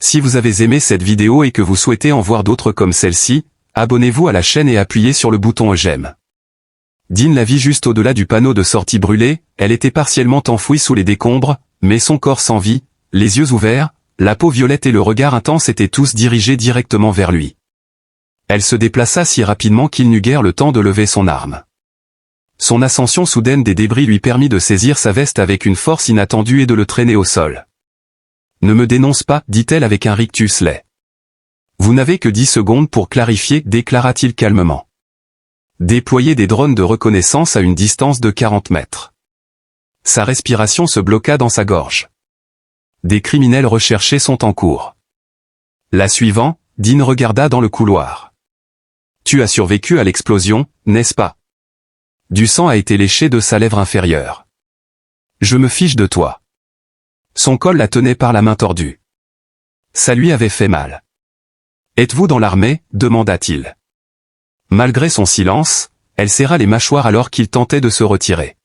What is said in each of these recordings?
Si vous avez aimé cette vidéo et que vous souhaitez en voir d'autres comme celle-ci, abonnez-vous à la chaîne et appuyez sur le bouton j'aime. Dean la vit juste au-delà du panneau de sortie brûlé, elle était partiellement enfouie sous les décombres, mais son corps sans vie, les yeux ouverts, la peau violette et le regard intense étaient tous dirigés directement vers lui. Elle se déplaça si rapidement qu'il n'eut guère le temps de lever son arme. Son ascension soudaine des débris lui permit de saisir sa veste avec une force inattendue et de le traîner au sol. « Ne me dénonce pas, dit-elle avec un rictus laid. Vous n'avez que 10 secondes pour clarifier, déclara-t-il calmement. Déployez des drones de reconnaissance à une distance de 40 mètres. Sa respiration se bloqua dans sa gorge. Des criminels recherchés sont en cours. La suivant, Dean regarda dans le couloir. Tu as survécu à l'explosion, n'est-ce pas? Du sang a été léché de sa lèvre inférieure. Je me fiche de toi. Son col la tenait par la main tordue. Ça lui avait fait mal. Êtes-vous dans l'armée? Demanda-t-il. Malgré son silence, elle serra les mâchoires alors qu'il tentait de se retirer.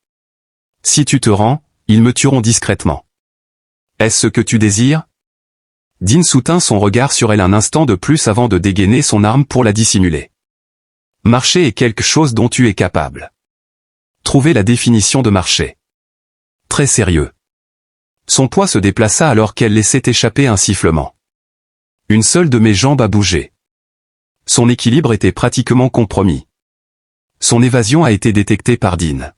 Si tu te rends, ils me tueront discrètement. Est-ce ce que tu désires? Dean soutint son regard sur elle un instant de plus avant de dégainer son arme pour la dissimuler. Marcher est quelque chose dont tu es capable. Trouvez la définition de marcher. Très sérieux. Son poids se déplaça alors qu'elle laissait échapper un sifflement. Une seule de mes jambes a bougé. Son équilibre était pratiquement compromis. Son évasion a été détectée par Dean.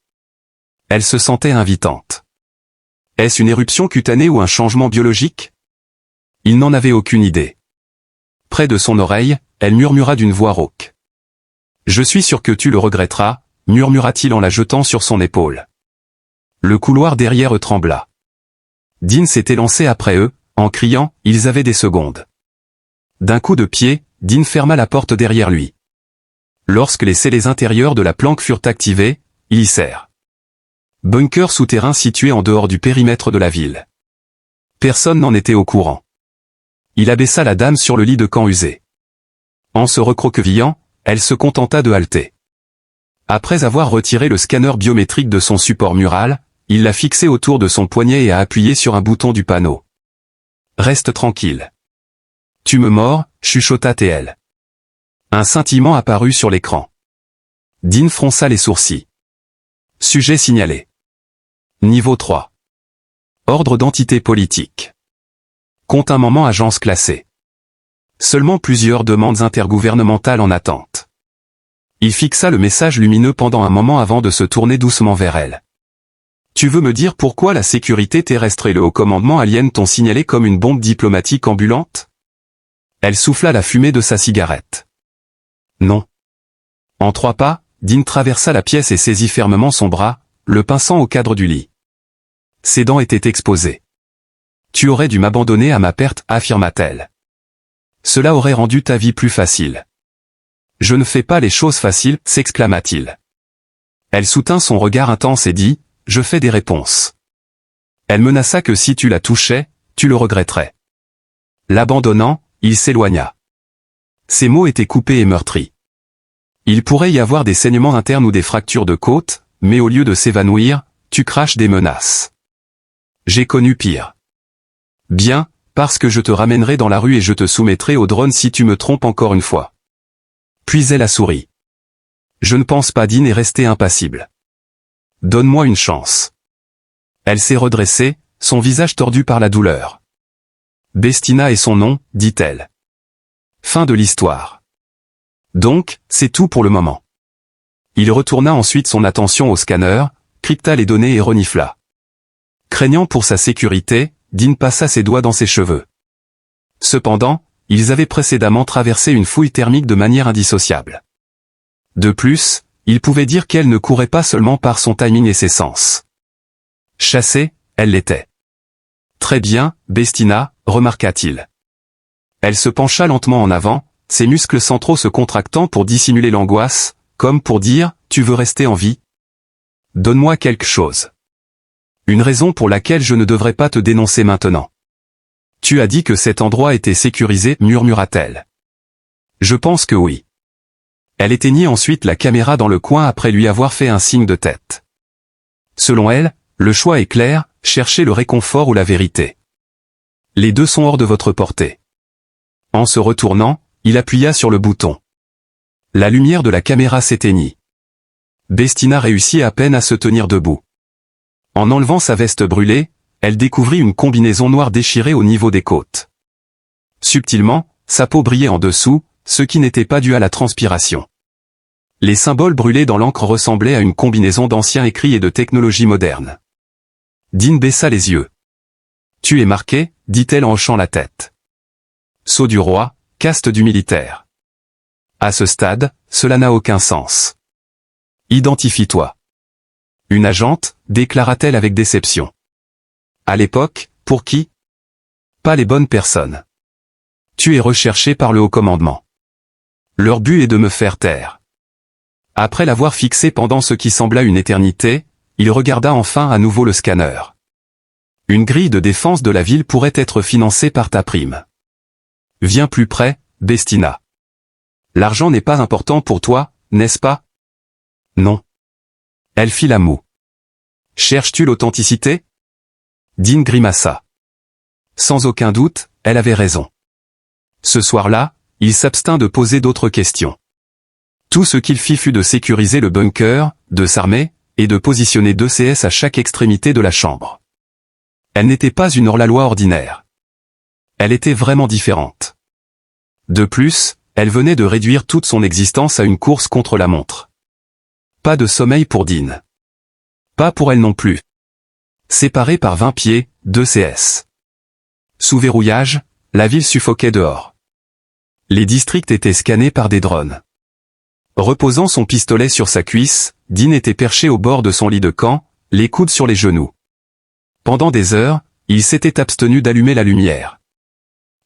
Elle se sentait invitante. Est-ce une éruption cutanée ou un changement biologique? Il n'en avait aucune idée. Près de son oreille, elle murmura d'une voix rauque. Je suis sûr que tu le regretteras, murmura-t-il en la jetant sur son épaule. Le couloir derrière eux trembla. Dean s'était lancé après eux, en criant, ils avaient des secondes. D'un coup de pied, Dean ferma la porte derrière lui. Lorsque les scellés intérieurs de la planque furent activés, ils hissèrent. Bunker souterrain situé en dehors du périmètre de la ville. Personne n'en était au courant. Il abaissa la dame sur le lit de camp usé. En se recroquevillant, elle se contenta de halter. Après avoir retiré le scanner biométrique de son support mural, il l'a fixé autour de son poignet et a appuyé sur un bouton du panneau. Reste tranquille. Tu me mords, chuchota-t-elle. Un scintillement apparut sur l'écran. Dean fronça les sourcils. Sujet signalé. Niveau 3. Ordre d'entité politique. Compte un moment agence classée. Seulement plusieurs demandes intergouvernementales en attente. Il fixa le message lumineux pendant un moment avant de se tourner doucement vers elle. Tu veux me dire pourquoi la sécurité terrestre et le haut commandement alien t'ont signalé comme une bombe diplomatique ambulante? Elle souffla la fumée de sa cigarette. Non. En 3 pas, Dean traversa la pièce et saisit fermement son bras, le pinçant au cadre du lit. Ses dents étaient exposées. Tu aurais dû m'abandonner à ma perte, affirma-t-elle. Cela aurait rendu ta vie plus facile. Je ne fais pas les choses faciles, s'exclama-t-il. Elle soutint son regard intense et dit, je fais des réponses. Elle menaça que si tu la touchais, tu le regretterais. L'abandonnant, il s'éloigna. Ses mots étaient coupés et meurtris. Il pourrait y avoir des saignements internes ou des fractures de côte, mais au lieu de s'évanouir, tu craches des menaces. J'ai connu pire. Bien, parce que je te ramènerai dans la rue et je te soumettrai au drone si tu me trompes encore une fois. Puis elle a souri. Je ne pense pas. Dean est resté impassible. Donne-moi une chance. Elle s'est redressée, son visage tordu par la douleur. Bestina est son nom, dit-elle. Fin de l'histoire. Donc, c'est tout pour le moment. Il retourna ensuite son attention au scanner, crypta les données et renifla. Craignant pour sa sécurité, Dean passa ses doigts dans ses cheveux. Cependant, ils avaient précédemment traversé une fouille thermique de manière indissociable. De plus, il pouvait dire qu'elle ne courait pas seulement par son timing et ses sens. Chassée, elle l'était. Très bien, Bestina, remarqua-t-il. Elle se pencha lentement en avant, ses muscles centraux se contractant pour dissimuler l'angoisse, comme pour dire, tu veux rester en vie? Donne-moi quelque chose. Une raison pour laquelle je ne devrais pas te dénoncer maintenant. Tu as dit que cet endroit était sécurisé, murmura-t-elle. Je pense que oui. Elle éteignit ensuite la caméra dans le coin après lui avoir fait un signe de tête. Selon elle, le choix est clair, cherchez le réconfort ou la vérité. Les deux sont hors de votre portée. En se retournant, il appuya sur le bouton. La lumière de la caméra s'éteignit. Bestina réussit à peine à se tenir debout. En enlevant sa veste brûlée, elle découvrit une combinaison noire déchirée au niveau des côtes. Subtilement, sa peau brillait en dessous, ce qui n'était pas dû à la transpiration. Les symboles brûlés dans l'encre ressemblaient à une combinaison d'anciens écrits et de technologies modernes. Dean baissa les yeux. « Tu es marqué » dit-elle en hochant la tête. Sceau du roi, caste du militaire. À ce stade, cela n'a aucun sens. Identifie-toi. Une agente, déclara-t-elle avec déception. À l'époque, pour qui? Pas les bonnes personnes. Tu es recherché par le haut commandement. Leur but est de me faire taire. Après l'avoir fixé pendant ce qui sembla une éternité, il regarda enfin à nouveau le scanner. Une grille de défense de la ville pourrait être financée par ta prime. Viens plus près, Bestina. L'argent n'est pas important pour toi, n'est-ce pas? Non. Elle fit la moue. Cherches-tu l'authenticité? Dean grimaça. Sans aucun doute, elle avait raison. Ce soir-là, il s'abstint de poser d'autres questions. Tout ce qu'il fit fut de sécuriser le bunker, de s'armer, et de positionner 2 CS à chaque extrémité de la chambre. Elle n'était pas une hors-la-loi ordinaire. Elle était vraiment différente. De plus, elle venait de réduire toute son existence à une course contre la montre. Pas de sommeil pour Dean. Pas pour elle non plus. Séparée par 20 pieds, 2 CS. Sous verrouillage, la ville suffoquait dehors. Les districts étaient scannés par des drones. Reposant son pistolet sur sa cuisse, Dean était perché au bord de son lit de camp, les coudes sur les genoux. Pendant des heures, il s'était abstenu d'allumer la lumière.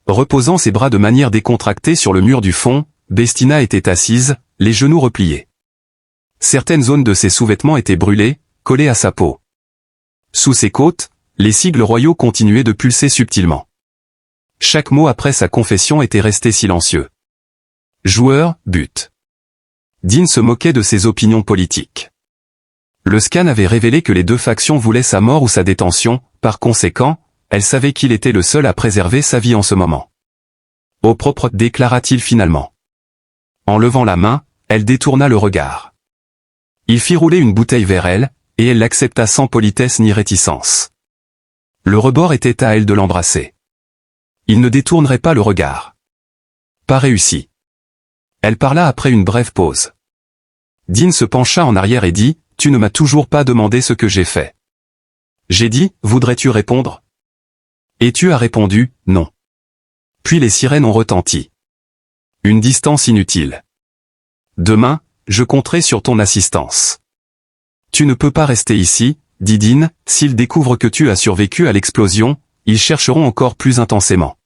Reposant ses bras de manière décontractée sur le mur du fond, Bestina était assise, les genoux repliés. Certaines zones de ses sous-vêtements étaient brûlées, collées à sa peau. Sous ses côtes, les sigles royaux continuaient de pulser subtilement. Chaque mot après sa confession était resté silencieux. Joueur, but. Dean se moquait de ses opinions politiques. Le scan avait révélé que les 2 factions voulaient sa mort ou sa détention, par conséquent, elle savait qu'il était le seul à préserver sa vie en ce moment. Au propre, déclara-t-il finalement. En levant la main, elle détourna le regard. Il fit rouler une bouteille vers elle, et elle l'accepta sans politesse ni réticence. Le rebord était à elle de l'embrasser. Il ne détournerait pas le regard. Pas réussi. Elle parla après une brève pause. Dean se pencha en arrière et dit, « Tu ne m'as toujours pas demandé ce que j'ai fait. » J'ai dit, « Voudrais-tu répondre ?» Et tu as répondu, « Non. » Puis les sirènes ont retenti. Une distance inutile. Demain, je compterai sur ton assistance. Tu ne peux pas rester ici, dit Dean, s'ils découvrent que tu as survécu à l'explosion, ils chercheront encore plus intensément.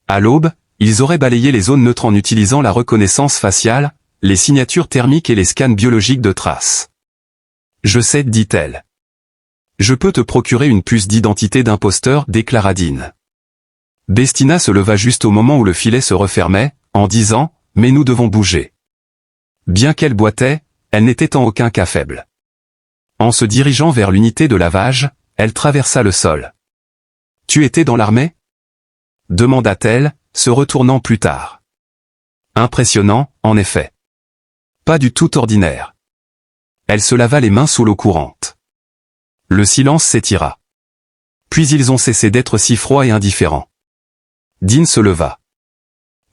À l'aube, ils auraient balayé les zones neutres en utilisant la reconnaissance faciale, les signatures thermiques et les scans biologiques de traces. Je sais, dit-elle. Je peux te procurer une puce d'identité d'imposteur, déclara Dean. Bestina se leva juste au moment où le filet se refermait, en disant, mais nous devons bouger. Bien qu'elle boitait, elle n'était en aucun cas faible. En se dirigeant vers l'unité de lavage, elle traversa le sol. Tu étais dans l'armée? Demanda-t-elle, se retournant plus tard. Impressionnant, en effet. Pas du tout ordinaire. Elle se lava les mains sous l'eau courante. Le silence s'étira. Puis ils ont cessé d'être si froids et indifférents. Dean se leva.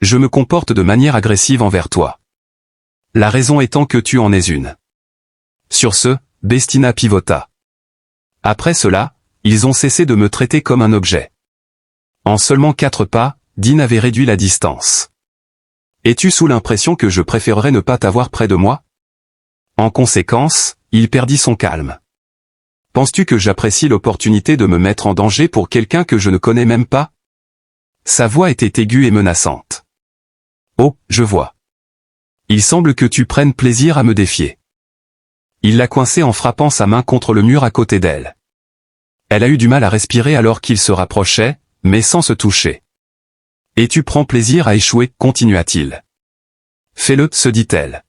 Je me comporte de manière agressive envers toi. La raison étant que tu en es une. Sur ce, Bestina pivota. Après cela, ils ont cessé de me traiter comme un objet. En seulement 4 pas, Dean avait réduit la distance. Es-tu sous l'impression que je préférerais ne pas t'avoir près de moi? En conséquence, il perdit son calme. Penses-tu que j'apprécie l'opportunité de me mettre en danger pour quelqu'un que je ne connais même pas? Sa voix était aiguë et menaçante. Oh, je vois. Il semble que tu prennes plaisir à me défier. Il l'a coincée en frappant sa main contre le mur à côté d'elle. Elle a eu du mal à respirer alors qu'il se rapprochait, mais sans se toucher. Et tu prends plaisir à échouer, continua-t-il. Fais-le, se dit-elle.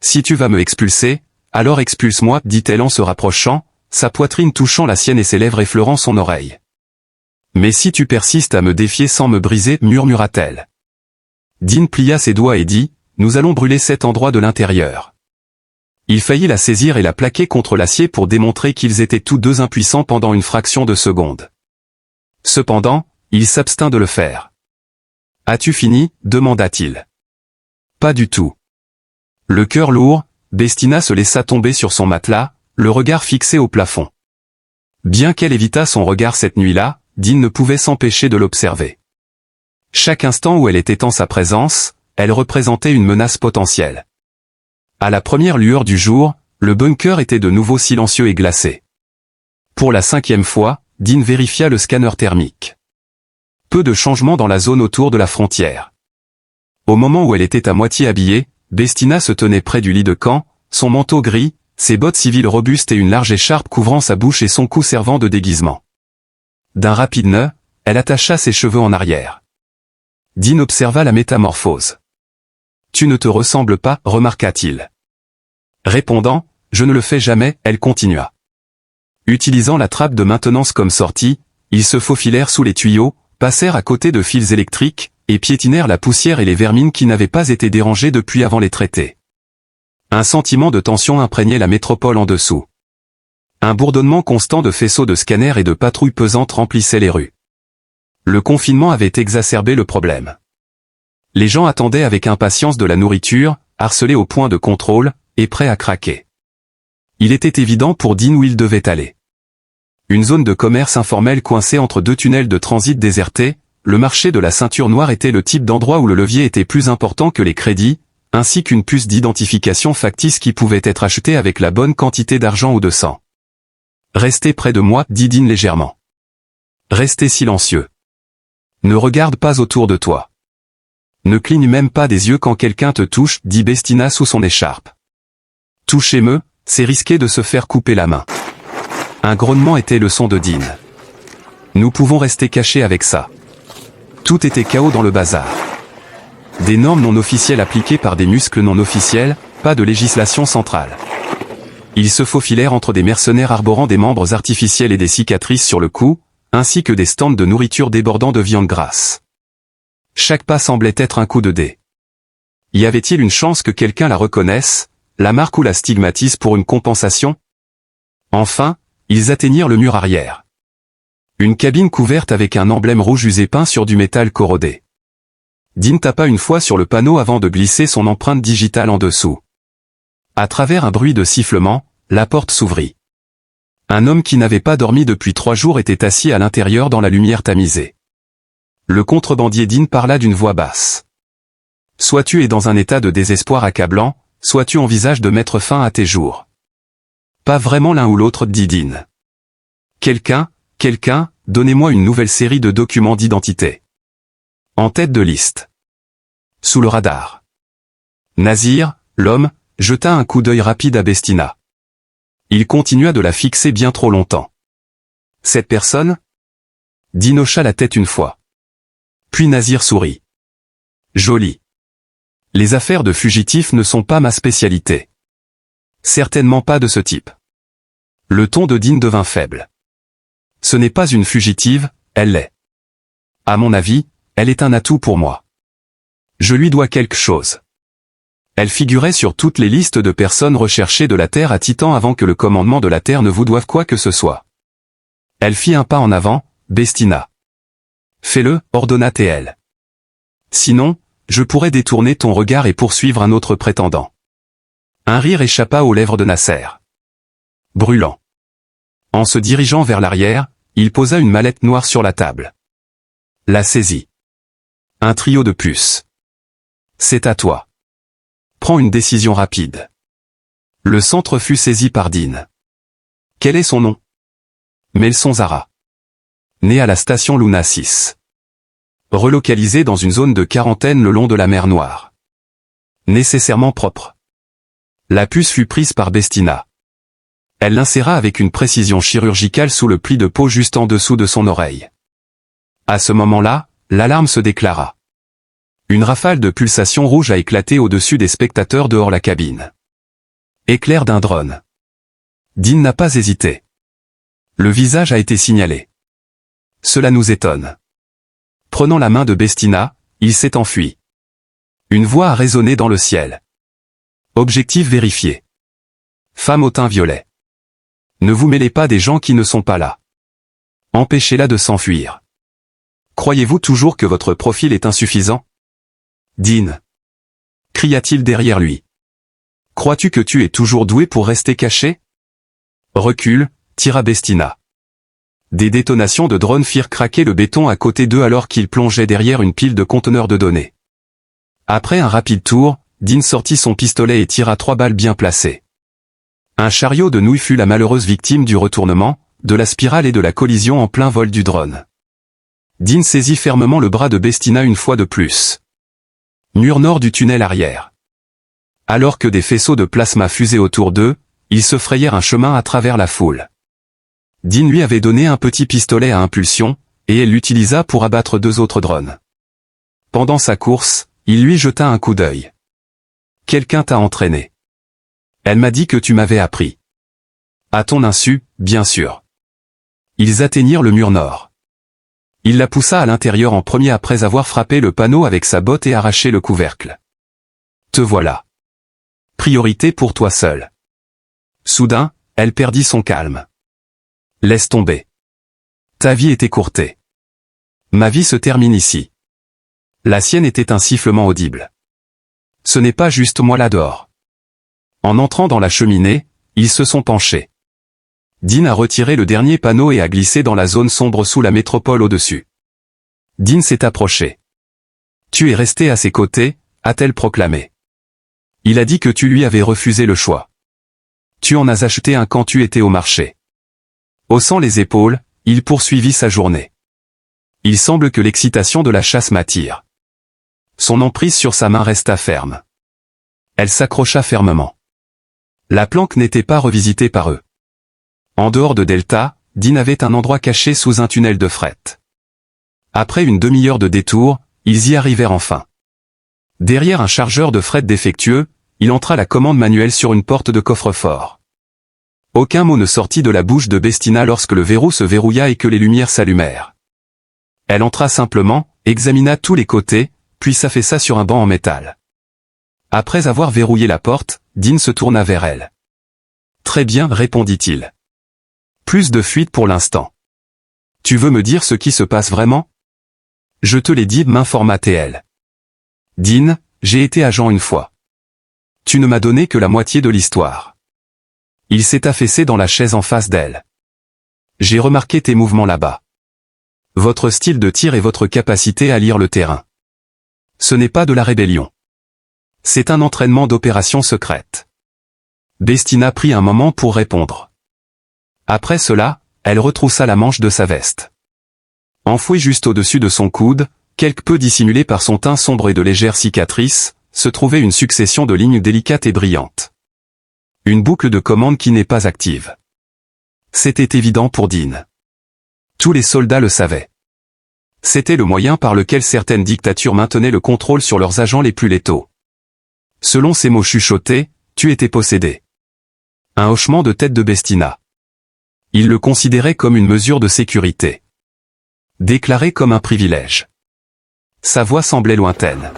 Si tu vas me expulser, alors expulse-moi, dit-elle en se rapprochant, sa poitrine touchant la sienne et ses lèvres effleurant son oreille. Mais si tu persistes à me défier sans me briser, murmura-t-elle. Dean plia ses doigts et dit, nous allons brûler cet endroit de l'intérieur. Il faillit la saisir et la plaquer contre l'acier pour démontrer qu'ils étaient tous deux impuissants pendant une fraction de seconde. Cependant, il s'abstint de le faire. As-tu fini? Demanda-t-il. Pas du tout. Le cœur lourd, Bestina se laissa tomber sur son matelas, le regard fixé au plafond. Bien qu'elle évitât son regard cette nuit-là, Dean ne pouvait s'empêcher de l'observer. Chaque instant où elle était en sa présence, elle représentait une menace potentielle. À la première lueur du jour, le bunker était de nouveau silencieux et glacé. Pour la 5e fois, Dean vérifia le scanner thermique. Peu de changements dans la zone autour de la frontière. Au moment où elle était à moitié habillée, Bestina se tenait près du lit de camp, son manteau gris, ses bottes civiles robustes et une large écharpe couvrant sa bouche et son cou servant de déguisement. D'un rapide nœud, elle attacha ses cheveux en arrière. Dean observa la métamorphose. « Tu ne te ressembles pas, remarqua-t-il. » Répondant, « Je ne le fais jamais », elle continua. Utilisant la trappe de maintenance comme sortie, ils se faufilèrent sous les tuyaux, passèrent à côté de fils électriques, et piétinèrent la poussière et les vermines qui n'avaient pas été dérangées depuis avant les traités. Un sentiment de tension imprégnait la métropole en dessous. Un bourdonnement constant de faisceaux de scanners et de patrouilles pesantes remplissait les rues. Le confinement avait exacerbé le problème. Les gens attendaient avec impatience de la nourriture, harcelés au point de contrôle, et prêts à craquer. Il était évident pour Dean où il devait aller. Une zone de commerce informel coincée entre deux tunnels de transit désertés, le marché de la ceinture noire était le type d'endroit où le levier était plus important que les crédits, ainsi qu'une puce d'identification factice qui pouvait être achetée avec la bonne quantité d'argent ou de sang. « Restez près de moi, dit Dean légèrement. Restez silencieux. Ne regarde pas autour de toi. Ne cligne même pas des yeux quand quelqu'un te touche, dit Bestina sous son écharpe. Touchez-me, c'est risqué de se faire couper la main. Un grognement était le son de Dean. Nous pouvons rester cachés avec ça. Tout était chaos dans le bazar. Des normes non officielles appliquées par des muscles non officiels, pas de législation centrale. Ils se faufilèrent entre des mercenaires arborant des membres artificiels et des cicatrices sur le cou, ainsi que des stands de nourriture débordant de viande grasse. Chaque pas semblait être un coup de dé. Y avait-il une chance que quelqu'un la reconnaisse, la marque ou la stigmatise pour une compensation? Enfin, ils atteignirent le mur arrière. Une cabine couverte avec un emblème rouge usé peint sur du métal corrodé. Dean tapa une fois sur le panneau avant de glisser son empreinte digitale en dessous. À travers un bruit de sifflement, la porte s'ouvrit. Un homme qui n'avait pas dormi depuis 3 jours était assis à l'intérieur dans la lumière tamisée. Le contrebandier Dean parla d'une voix basse. Soit tu es dans un état de désespoir accablant, soit tu envisages de mettre fin à tes jours. Pas vraiment l'un ou l'autre, dit Dean. Quelqu'un, donnez-moi une nouvelle série de documents d'identité. En tête de liste. Sous le radar. Nazir, l'homme, jeta un coup d'œil rapide à Bestina. Il continua de la fixer bien trop longtemps. Cette personne? Dean hocha la tête une fois. Puis Nazir sourit. Joli. Les affaires de fugitifs ne sont pas ma spécialité. Certainement pas de ce type. Le ton de Dean devint faible. Ce n'est pas une fugitive, elle l'est. À mon avis, elle est un atout pour moi. Je lui dois quelque chose. Elle figurait sur toutes les listes de personnes recherchées de la Terre à Titan avant que le commandement de la Terre ne vous doive quoi que ce soit. Elle fit un pas en avant, Bestina. Fais-le, ordonna TL. Sinon, je pourrais détourner ton regard et poursuivre un autre prétendant. Un rire échappa aux lèvres de Nasser. Brûlant. En se dirigeant vers l'arrière, il posa une mallette noire sur la table. La saisit. Un trio de puces. C'est à toi. Prends une décision rapide. Le centre fut saisi par Dean. Quel est son nom? Melson Zara. Né à la station Luna 6. Relocalisé dans une zone de quarantaine le long de la mer Noire. Nécessairement propre. La puce fut prise par Bestina. Elle l'inséra avec une précision chirurgicale sous le pli de peau juste en dessous de son oreille. À ce moment-là, l'alarme se déclara. Une rafale de pulsations rouges a éclaté au-dessus des spectateurs dehors la cabine. Éclair d'un drone. Dean n'a pas hésité. Le visage a été signalé. Cela nous étonne. Prenant la main de Bestina, il s'est enfui. Une voix a résonné dans le ciel. Objectif vérifié. Femme au teint violet. Ne vous mêlez pas des gens qui ne sont pas là. Empêchez-la de s'enfuir. Croyez-vous toujours que votre profil est insuffisant? Dean. Cria-t-il derrière lui. Crois-tu que tu es toujours doué pour rester caché? Recule, tira Bestina. Des détonations de drones firent craquer le béton à côté d'eux alors qu'ils plongeaient derrière une pile de conteneurs de données. Après un rapide tour, Dean sortit son pistolet et tira 3 balles bien placées. Un chariot de nouilles fut la malheureuse victime du retournement, de la spirale et de la collision en plein vol du drone. Dean saisit fermement le bras de Bestina une fois de plus. Mur nord du tunnel arrière. Alors que des faisceaux de plasma fusaient autour d'eux, ils se frayèrent un chemin à travers la foule. Dean lui avait donné un petit pistolet à impulsion, et elle l'utilisa pour abattre 2 autres drones. Pendant sa course, il lui jeta un coup d'œil. Quelqu'un t'a entraîné. Elle m'a dit que tu m'avais appris. À ton insu, bien sûr. Ils atteignirent le mur nord. Il la poussa à l'intérieur en premier après avoir frappé le panneau avec sa botte et arraché le couvercle. Te voilà. Priorité pour toi seul. Soudain, elle perdit son calme. Laisse tomber. Ta vie est écourtée. Ma vie se termine ici. La sienne était un sifflement audible. Ce n'est pas juste moi là dehors. En entrant dans la cheminée, ils se sont penchés. Dean a retiré le dernier panneau et a glissé dans la zone sombre sous la métropole au-dessus. Dean s'est approché. Tu es resté à ses côtés, a-t-elle proclamé. Il a dit que tu lui avais refusé le choix. Tu en as acheté un quand tu étais au marché. Haussant les épaules, il poursuivit sa journée. Il semble que l'excitation de la chasse m'attire. Son emprise sur sa main resta ferme. Elle s'accrocha fermement. La planque n'était pas revisitée par eux. En dehors de Delta, Dean avait un endroit caché sous un tunnel de fret. Après une demi-heure de détour, ils y arrivèrent enfin. Derrière un chargeur de fret défectueux, il entra la commande manuelle sur une porte de coffre-fort. Aucun mot ne sortit de la bouche de Bestina lorsque le verrou se verrouilla et que les lumières s'allumèrent. Elle entra simplement, examina tous les côtés, puis s'affaissa sur un banc en métal. Après avoir verrouillé la porte, Dean se tourna vers elle. Très bien, répondit-il. Plus de fuite pour l'instant. Tu veux me dire ce qui se passe vraiment? Je te l'ai dit, m'informa TL. Dean, j'ai été agent une fois. Tu ne m'as donné que la moitié de l'histoire. Il s'est affaissé dans la chaise en face d'elle. J'ai remarqué tes mouvements là-bas. Votre style de tir et votre capacité à lire le terrain. Ce n'est pas de la rébellion. C'est un entraînement d'opération secrète. Bestina prit un moment pour répondre. Après cela, elle retroussa la manche de sa veste. Enfouie juste au-dessus de son coude, quelque peu dissimulée par son teint sombre et de légères cicatrices, se trouvait une succession de lignes délicates et brillantes. Une boucle de commande qui n'est pas active. C'était évident pour Dean. Tous les soldats le savaient. C'était le moyen par lequel certaines dictatures maintenaient le contrôle sur leurs agents les plus létaux. Selon ces mots chuchotés, tu étais possédé. Un hochement de tête de Bestina. Il le considérait comme une mesure de sécurité. Déclaré comme un privilège. Sa voix semblait lointaine.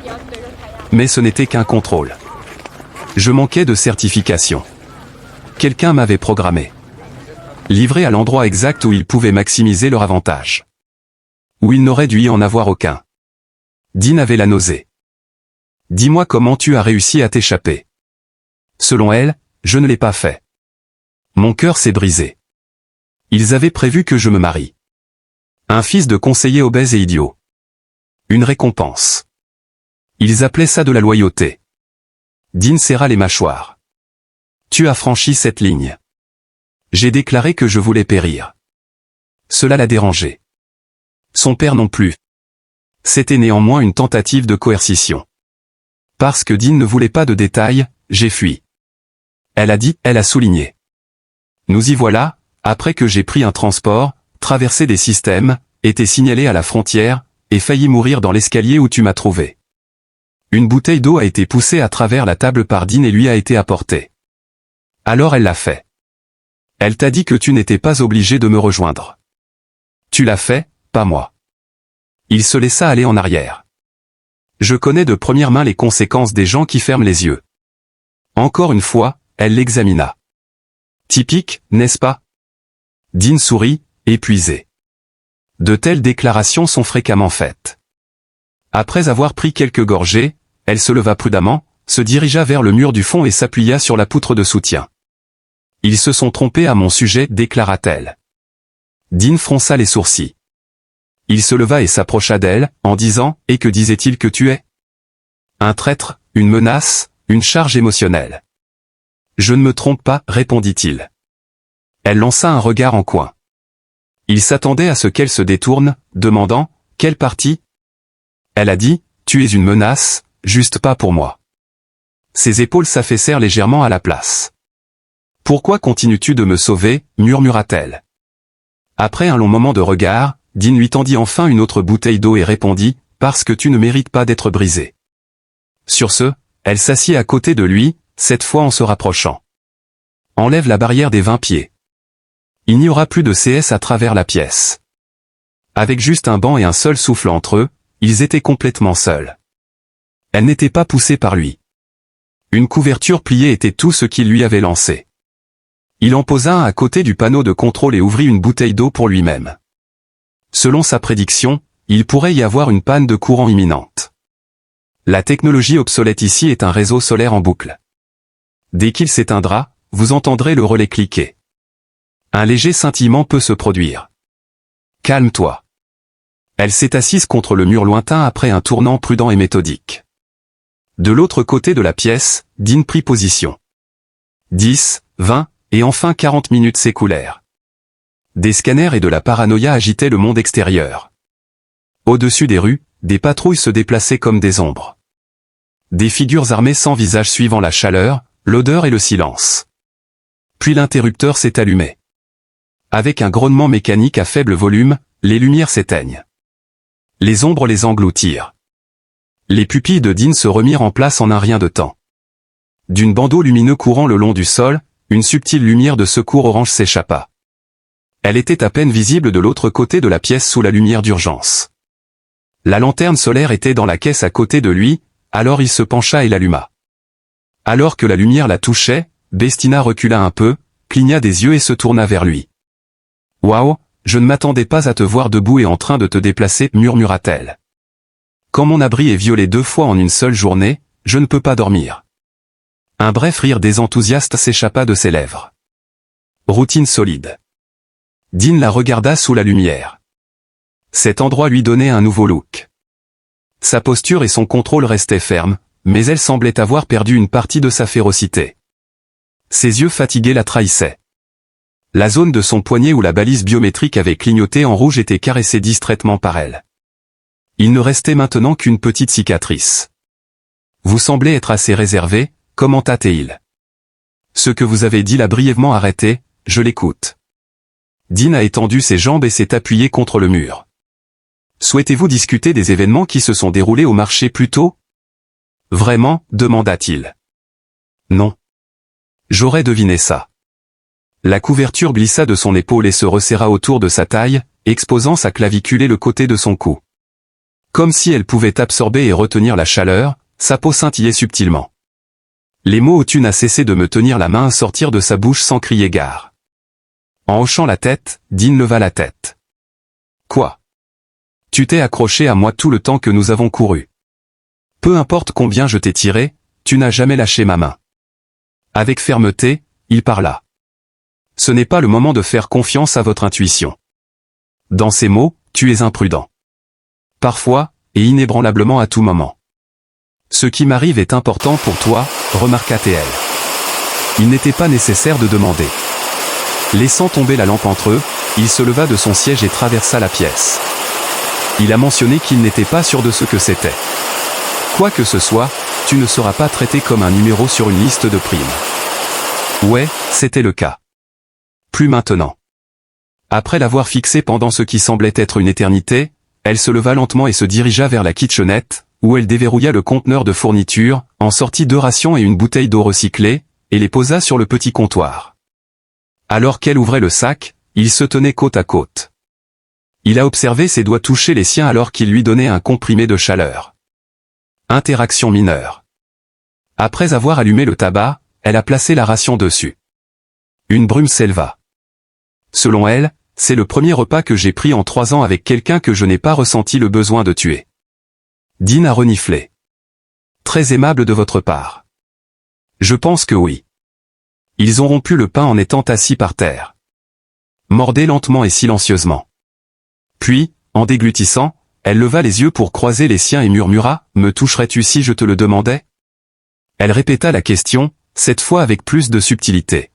Mais ce n'était qu'un contrôle. Je manquais de certification. Quelqu'un m'avait programmé. Livré à l'endroit exact où ils pouvaient maximiser leur avantage. Où il n'aurait dû y en avoir aucun. Dean avait la nausée. Dis-moi comment tu as réussi à t'échapper. Selon elle, je ne l'ai pas fait. Mon cœur s'est brisé. Ils avaient prévu que je me marie. Un fils de conseiller obèse et idiot. Une récompense. Ils appelaient ça de la loyauté. Dean serra les mâchoires. Tu as franchi cette ligne. J'ai déclaré que je voulais périr. Cela l'a dérangé. Son père non plus. C'était néanmoins une tentative de coercition. Parce que Dean ne voulait pas de détails, j'ai fui. Elle a dit, elle a souligné. Nous y voilà, après que j'ai pris un transport, traversé des systèmes, été signalé à la frontière, et failli mourir dans l'escalier où tu m'as trouvé. Une bouteille d'eau a été poussée à travers la table par Dean et lui a été apportée. Alors elle l'a fait. Elle t'a dit que tu n'étais pas obligé de me rejoindre. Tu l'as fait, pas moi. Il se laissa aller en arrière. Je connais de première main les conséquences des gens qui ferment les yeux. Encore une fois, elle l'examina. Typique, n'est-ce pas? Dean sourit, épuisé. De telles déclarations sont fréquemment faites. Après avoir pris quelques gorgées, elle se leva prudemment, se dirigea vers le mur du fond et s'appuya sur la poutre de soutien. Ils se sont trompés à mon sujet, déclara-t-elle. Dean fronça les sourcils. Il se leva et s'approcha d'elle, en disant « Et que disait-il que tu es ?» Un traître, une menace, une charge émotionnelle. « Je ne me trompe pas, répondit-il. Elle lança un regard en coin. Il s'attendait à ce qu'elle se détourne, demandant « Quelle partie ?» Elle a dit « Tu es une menace, juste pas pour moi. » Ses épaules s'affaissèrent légèrement à la place. « Pourquoi continues-tu de me sauver ?» murmura-t-elle. Après un long moment de regard, Dean lui tendit enfin une autre bouteille d'eau et répondit « Parce que tu ne mérites pas d'être brisé. » Sur ce, elle s'assit à côté de lui, cette fois en se rapprochant. « Enlève la barrière des 20 pieds. » Il n'y aura plus de CS à travers la pièce. Avec juste un banc et un seul souffle entre eux, ils étaient complètement seuls. Elle n'était pas poussée par lui. Une couverture pliée était tout ce qu'il lui avait lancé. Il en posa un à côté du panneau de contrôle et ouvrit une bouteille d'eau pour lui-même. Selon sa prédiction, il pourrait y avoir une panne de courant imminente. La technologie obsolète ici est un réseau solaire en boucle. Dès qu'il s'éteindra, vous entendrez le relais cliquer. Un léger scintillement peut se produire. Calme-toi. Elle s'est assise contre le mur lointain après un tournant prudent et méthodique. De l'autre côté de la pièce, Dean prit position. 10, 20, et enfin 40 minutes s'écoulèrent. Des scanners et de la paranoïa agitaient le monde extérieur. Au-dessus des rues, des patrouilles se déplaçaient comme des ombres. Des figures armées sans visage suivant la chaleur, l'odeur et le silence. Puis l'interrupteur s'est allumé. Avec un grognement mécanique à faible volume, les lumières s'éteignent. Les ombres les engloutirent. Les pupilles de Dean se remirent en place en un rien de temps. D'une bandeau lumineux courant le long du sol, une subtile lumière de secours orange s'échappa. Elle était à peine visible de l'autre côté de la pièce sous la lumière d'urgence. La lanterne solaire était dans la caisse à côté de lui, alors il se pencha et l'alluma. Alors que la lumière la touchait, Bestina recula un peu, cligna des yeux et se tourna vers lui. « Waouh, je ne m'attendais pas à te voir debout et en train de te déplacer, murmura-t-elle. Quand mon abri est violé 2 fois en une seule journée, je ne peux pas dormir. » Un bref rire désenthousiaste s'échappa de ses lèvres. Routine solide. Dean la regarda sous la lumière. Cet endroit lui donnait un nouveau look. Sa posture et son contrôle restaient fermes, mais elle semblait avoir perdu une partie de sa férocité. Ses yeux fatigués la trahissaient. La zone de son poignet où la balise biométrique avait clignoté en rouge était caressée distraitement par elle. Il ne restait maintenant qu'une petite cicatrice. « Vous semblez être assez réservé », commenta-t-il. « Ce que vous avez dit l'a brièvement arrêté, je l'écoute. » Dean a étendu ses jambes et s'est appuyé contre le mur. « Souhaitez-vous discuter des événements qui se sont déroulés au marché plus tôt ?»« Vraiment ?» demanda-t-il. « Non. J'aurais deviné ça. » La couverture glissa de son épaule et se resserra autour de sa taille, exposant sa clavicule et le côté de son cou. Comme si elle pouvait absorber et retenir la chaleur, sa peau scintillait subtilement. Les mots « tu n'as cessé de me tenir la main » sortirent de sa bouche sans crier gare. En hochant la tête, Dean leva la tête. « Quoi ? Tu t'es accroché à moi tout le temps que nous avons couru. Peu importe combien je t'ai tiré, tu n'as jamais lâché ma main. » Avec fermeté, il parla. « Ce n'est pas le moment de faire confiance à votre intuition. Dans ces mots, tu es imprudent. Parfois, et inébranlablement à tout moment. Ce qui m'arrive est important pour toi, remarqua TL. Il n'était pas nécessaire de demander. Laissant tomber la lampe entre eux, il se leva de son siège et traversa la pièce. Il a mentionné qu'il n'était pas sûr de ce que c'était. Quoi que ce soit, tu ne seras pas traité comme un numéro sur une liste de primes. Ouais, c'était le cas. Plus maintenant. Après l'avoir fixé pendant ce qui semblait être une éternité, elle se leva lentement et se dirigea vers la kitchenette, où elle déverrouilla le conteneur de fournitures, en sortit 2 rations et une bouteille d'eau recyclée, et les posa sur le petit comptoir. Alors qu'elle ouvrait le sac, ils se tenaient côte à côte. Il a observé ses doigts toucher les siens alors qu'il lui donnait un comprimé de chaleur. Interaction mineure. Après avoir allumé le tabac, elle a placé la ration dessus. Une brume s'éleva. Selon elle, c'est le premier repas que j'ai pris en 3 ans avec quelqu'un que je n'ai pas ressenti le besoin de tuer. Dean a reniflé. Très aimable de votre part. Je pense que oui. Ils ont rompu le pain en étant assis par terre. Mordez lentement et silencieusement. Puis, en déglutissant, elle leva les yeux pour croiser les siens et murmura « Me toucherais-tu si je te le demandais ?» Elle répéta la question, cette fois avec plus de subtilité.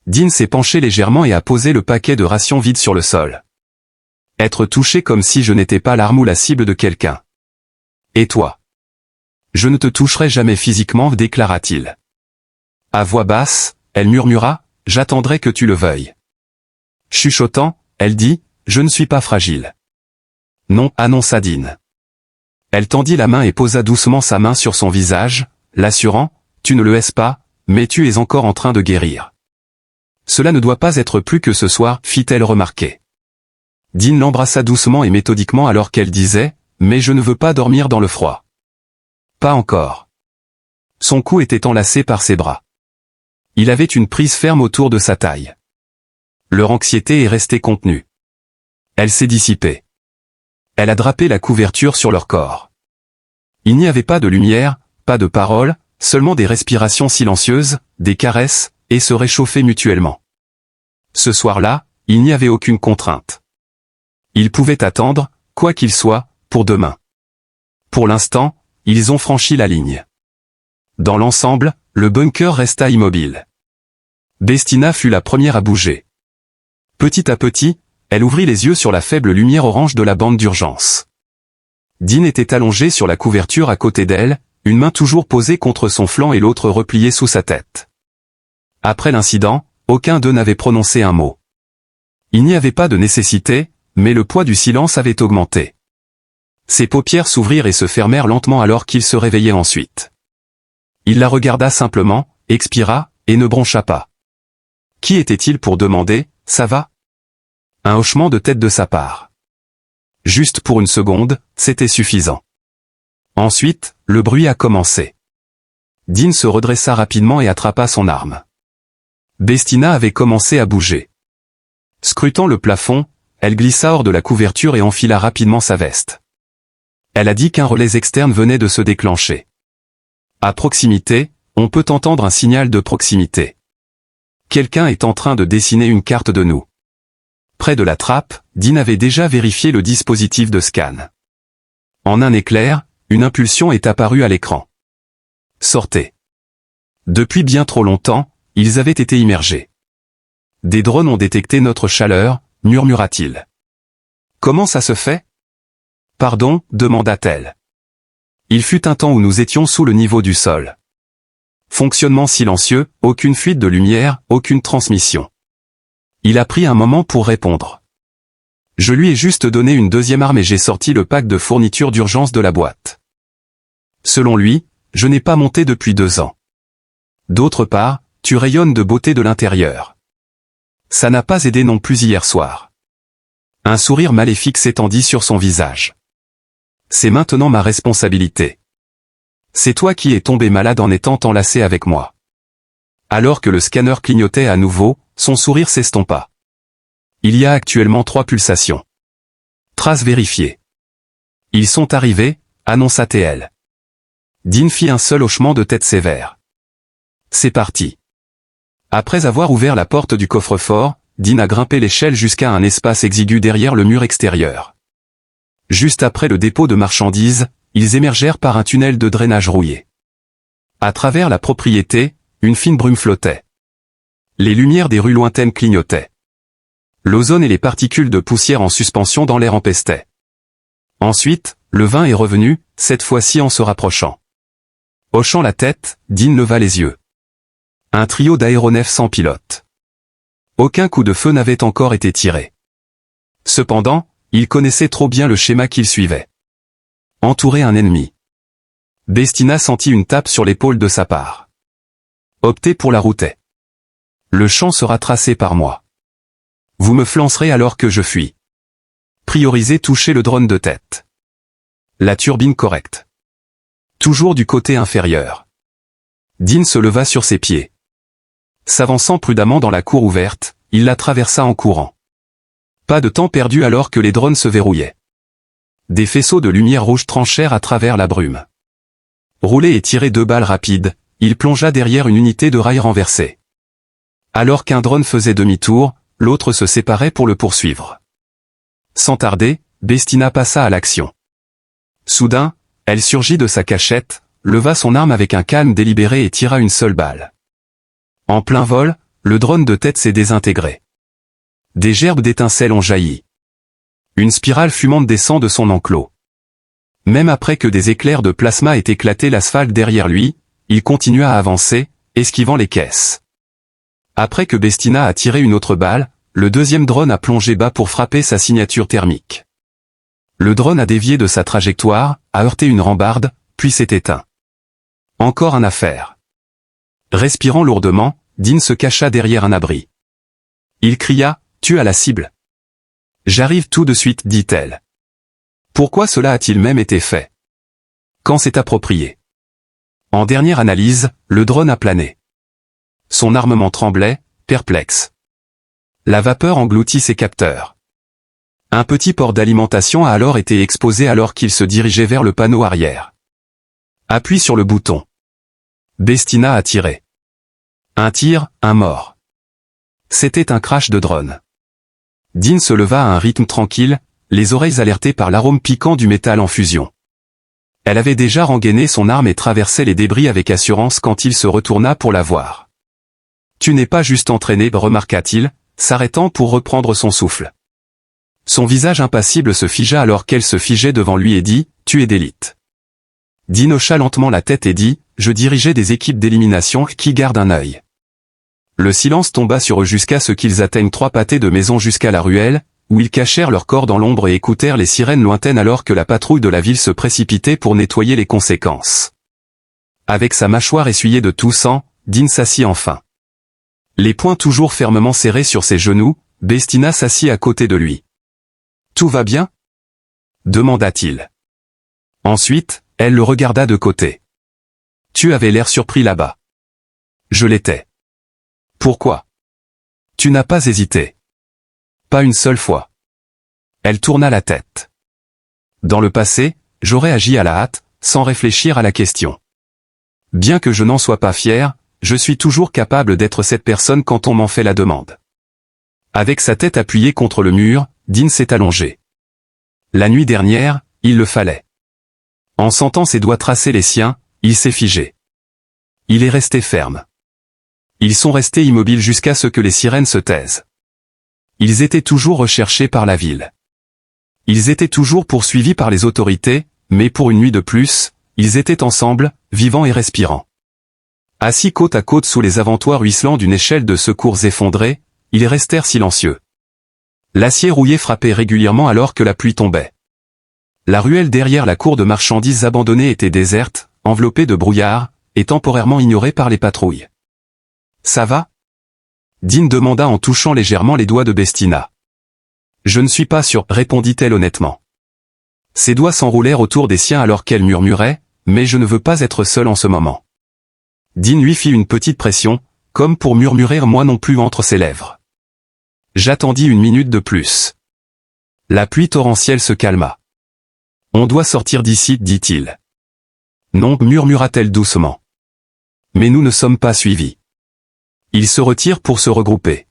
Dean s'est penché légèrement et a posé le paquet de rations vide sur le sol. Être touché comme si je n'étais pas l'arme ou la cible de quelqu'un. Et toi? Je ne te toucherai jamais physiquement, déclara-t-il. À voix basse, elle murmura, j'attendrai que tu le veuilles. Chuchotant, elle dit, je ne suis pas fragile. Non, annonça Dean. Elle tendit la main et posa doucement sa main sur son visage, l'assurant, tu ne le es pas, mais tu es encore en train de guérir. Cela ne doit pas être plus que ce soir, fit-elle remarquer. Dean l'embrassa doucement et méthodiquement alors qu'elle disait, mais je ne veux pas dormir dans le froid. Pas encore. Son cou était enlacé par ses bras. Il avait une prise ferme autour de sa taille. Leur anxiété est restée contenue. Elle s'est dissipée. Elle a drapé la couverture sur leur corps. Il n'y avait pas de lumière, pas de paroles, seulement des respirations silencieuses, des caresses, et se réchauffer mutuellement. Ce soir-là, il n'y avait aucune contrainte. Ils pouvaient attendre, quoi qu'il soit, pour demain. Pour l'instant, ils ont franchi la ligne. Dans l'ensemble, le bunker resta immobile. Bestina fut la première à bouger. Petit à petit, elle ouvrit les yeux sur la faible lumière orange de la bande d'urgence. Dean était allongé sur la couverture à côté d'elle, une main toujours posée contre son flanc et l'autre repliée sous sa tête. Après l'incident, aucun d'eux n'avait prononcé un mot. Il n'y avait pas de nécessité, mais le poids du silence avait augmenté. Ses paupières s'ouvrirent et se fermèrent lentement alors qu'il se réveillait ensuite. Il la regarda simplement, expira, et ne broncha pas. Qui était-il pour demander, ça va? Un hochement de tête de sa part. Juste pour une seconde, c'était suffisant. Ensuite, le bruit a commencé. Dean se redressa rapidement et attrapa son arme. Bestina avait commencé à bouger. Scrutant le plafond, elle glissa hors de la couverture et enfila rapidement sa veste. Elle a dit qu'un relais externe venait de se déclencher. À proximité, on peut entendre un signal de proximité. Quelqu'un est en train de dessiner une carte de nous. Près de la trappe, Dean avait déjà vérifié le dispositif de scan. En un éclair, une impulsion est apparue à l'écran. Sortez. Depuis bien trop longtemps, ils avaient été immergés. Des drones ont détecté notre chaleur, murmura-t-il. Comment ça se fait? Pardon, demanda-t-elle. Il fut un temps où nous étions sous le niveau du sol. Fonctionnement silencieux, aucune fuite de lumière, aucune transmission. Il a pris un moment pour répondre. Je lui ai juste donné une deuxième arme et j'ai sorti le pack de fourniture d'urgence de la boîte. Selon lui, je n'ai pas monté depuis 2 ans. D'autre part, tu rayonnes de beauté de l'intérieur. Ça n'a pas aidé non plus hier soir. Un sourire maléfique s'étendit sur son visage. C'est maintenant ma responsabilité. C'est toi qui es tombé malade en étant enlacé avec moi. Alors que le scanner clignotait à nouveau, son sourire s'estompa. Il y a actuellement 3 pulsations. Traces vérifiées. Ils sont arrivés, annonça TL. Dean fit un seul hochement de tête sévère. C'est parti. Après avoir ouvert la porte du coffre-fort, Dean a grimpé l'échelle jusqu'à un espace exigu derrière le mur extérieur. Juste après le dépôt de marchandises, ils émergèrent par un tunnel de drainage rouillé. À travers la propriété, une fine brume flottait. Les lumières des rues lointaines clignotaient. L'ozone et les particules de poussière en suspension dans l'air empestaient. Ensuite, le vin est revenu, cette fois-ci en se rapprochant. Hochant la tête, Dean leva les yeux. Un trio d'aéronefs sans pilote. Aucun coup de feu n'avait encore été tiré. Cependant, il connaissait trop bien le schéma qu'il suivait. Entourer un ennemi. Bestina sentit une tape sur l'épaule de sa part. Optez pour la route. Le champ sera tracé par moi. Vous me flancerez alors que je fuis. Prioriser toucher le drone de tête. La turbine correcte. Toujours du côté inférieur. Dean se leva sur ses pieds. S'avançant prudemment dans la cour ouverte, il la traversa en courant. Pas de temps perdu alors que les drones se verrouillaient. Des faisceaux de lumière rouge tranchèrent à travers la brume. Roulé et tiré 2 balles rapides, il plongea derrière une unité de rails renversée. Alors qu'un drone faisait demi-tour, l'autre se séparait pour le poursuivre. Sans tarder, Bestina passa à l'action. Soudain, elle surgit de sa cachette, leva son arme avec un calme délibéré et tira une seule balle. En plein vol, le drone de tête s'est désintégré. Des gerbes d'étincelles ont jailli. Une spirale fumante descend de son enclos. Même après que des éclairs de plasma aient éclaté l'asphalte derrière lui, il continua à avancer, esquivant les caisses. Après que Bestina a tiré une autre balle, le deuxième drone a plongé bas pour frapper sa signature thermique. Le drone a dévié de sa trajectoire, a heurté une rambarde, puis s'est éteint. Encore un affaire. Respirant lourdement, Dean se cacha derrière un abri. Il cria, « Tue à la cible !» « J'arrive tout de suite, dit-elle. Pourquoi cela a-t-il même été fait? Quand c'est approprié? En dernière analyse, le drone a plané. Son armement tremblait, perplexe. La vapeur engloutit ses capteurs. Un petit port d'alimentation a alors été exposé alors qu'il se dirigeait vers le panneau arrière. Appuie sur le bouton. Bestina a tiré. Un tir, un mort. C'était un crash de drone. Dean se leva à un rythme tranquille, les oreilles alertées par l'arôme piquant du métal en fusion. Elle avait déjà rengainé son arme et traversait les débris avec assurance quand il se retourna pour la voir. « Tu n'es pas juste entraîné, remarqua-t-il, s'arrêtant pour reprendre son souffle. Son visage impassible se figea alors qu'elle se figeait devant lui et dit, « Tu es d'élite. » Dean hocha lentement la tête et dit, « Je dirigeais des équipes d'élimination qui gardent un œil. » Le silence tomba sur eux jusqu'à ce qu'ils atteignent 3 pâtés de maison jusqu'à la ruelle, où ils cachèrent leur corps dans l'ombre et écoutèrent les sirènes lointaines alors que la patrouille de la ville se précipitait pour nettoyer les conséquences. Avec sa mâchoire essuyée de tout sang, Dean s'assit enfin. Les poings toujours fermement serrés sur ses genoux, Bestina s'assit à côté de lui. « Tout va bien ?» demanda-t-il. Ensuite, elle le regarda de côté. « Tu avais l'air surpris là-bas. »« Je l'étais. »« Pourquoi ? » ?»« Tu n'as pas hésité. » »« Pas une seule fois. » Elle tourna la tête. « Dans le passé, j'aurais agi à la hâte, sans réfléchir à la question. Bien que je n'en sois pas fier, je suis toujours capable d'être cette personne quand on m'en fait la demande. » Avec sa tête appuyée contre le mur, Dean s'est allongé. La nuit dernière, il le fallait. En sentant ses doigts tracer les siens, il s'est figé. Il est resté ferme. Ils sont restés immobiles jusqu'à ce que les sirènes se taisent. Ils étaient toujours recherchés par la ville. Ils étaient toujours poursuivis par les autorités, mais pour une nuit de plus, ils étaient ensemble, vivants et respirant. Assis côte à côte sous les avantoirs ruisselants d'une échelle de secours effondrée, ils restèrent silencieux. L'acier rouillé frappait régulièrement alors que la pluie tombait. La ruelle derrière la cour de marchandises abandonnée était déserte, enveloppée de brouillard, et temporairement ignorée par les patrouilles. « Ça va ?» Dean demanda en touchant légèrement les doigts de Bestina. « Je ne suis pas sûr, répondit-elle honnêtement. Ses doigts s'enroulèrent autour des siens alors qu'elle murmurait, « Mais je ne veux pas être seule en ce moment. » Dean lui fit une petite pression, comme pour murmurer « Moi non plus » entre ses lèvres. J'attendis 1 minute de plus. La pluie torrentielle se calma. « On doit sortir d'ici, dit-il. »« Non, murmura-t-elle doucement. Mais nous ne sommes pas suivis. » Ils se retirent pour se regrouper.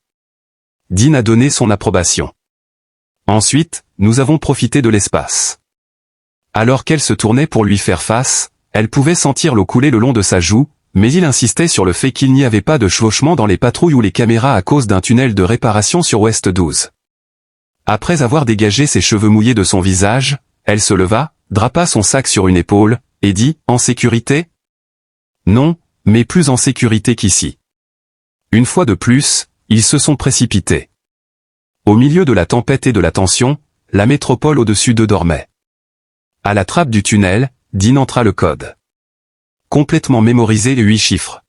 Dean a donné son approbation. Ensuite, nous avons profité de l'espace. Alors qu'elle se tournait pour lui faire face, elle pouvait sentir l'eau couler le long de sa joue, mais il insistait sur le fait qu'il n'y avait pas de chevauchement dans les patrouilles ou les caméras à cause d'un tunnel de réparation sur Ouest 12. Après avoir dégagé ses cheveux mouillés de son visage, elle se leva, drapa son sac sur une épaule, et dit « En sécurité ?»« Non, mais plus en sécurité qu'ici. » Une fois de plus, ils se sont précipités. Au milieu de la tempête et de la tension, la métropole au-dessus d'eux dormait. À la trappe du tunnel, Dean entra le code. Complètement mémorisé les 8 chiffres.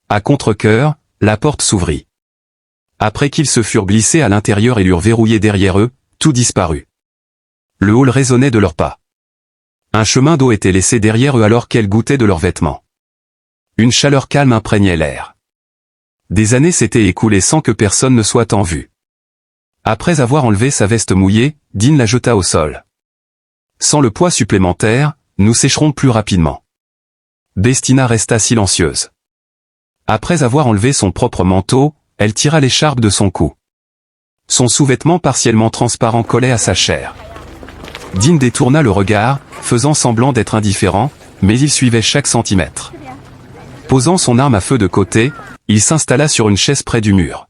À contre-cœur, la porte s'ouvrit. Après qu'ils se furent glissés à l'intérieur et l'eurent verrouillé derrière eux, tout disparut. Le hall résonnait de leurs pas. Un chemin d'eau était laissé derrière eux alors qu'elles goûtaient de leurs vêtements. Une chaleur calme imprégnait l'air. Des années s'étaient écoulées sans que personne ne soit en vue. Après avoir enlevé sa veste mouillée, Dean la jeta au sol. Sans le poids supplémentaire, nous sécherons plus rapidement. Bestina resta silencieuse. Après avoir enlevé son propre manteau, elle tira l'écharpe de son cou. Son sous-vêtement partiellement transparent collait à sa chair. Dean détourna le regard, faisant semblant d'être indifférent, mais il suivait chaque centimètre. Posant son arme à feu de côté, il s'installa sur une chaise près du mur.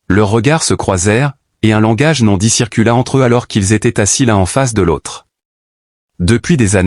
Leurs regards se croisèrent, et un langage non dit circula entre eux alors qu'ils étaient assis l'un en face de l'autre. Depuis des années,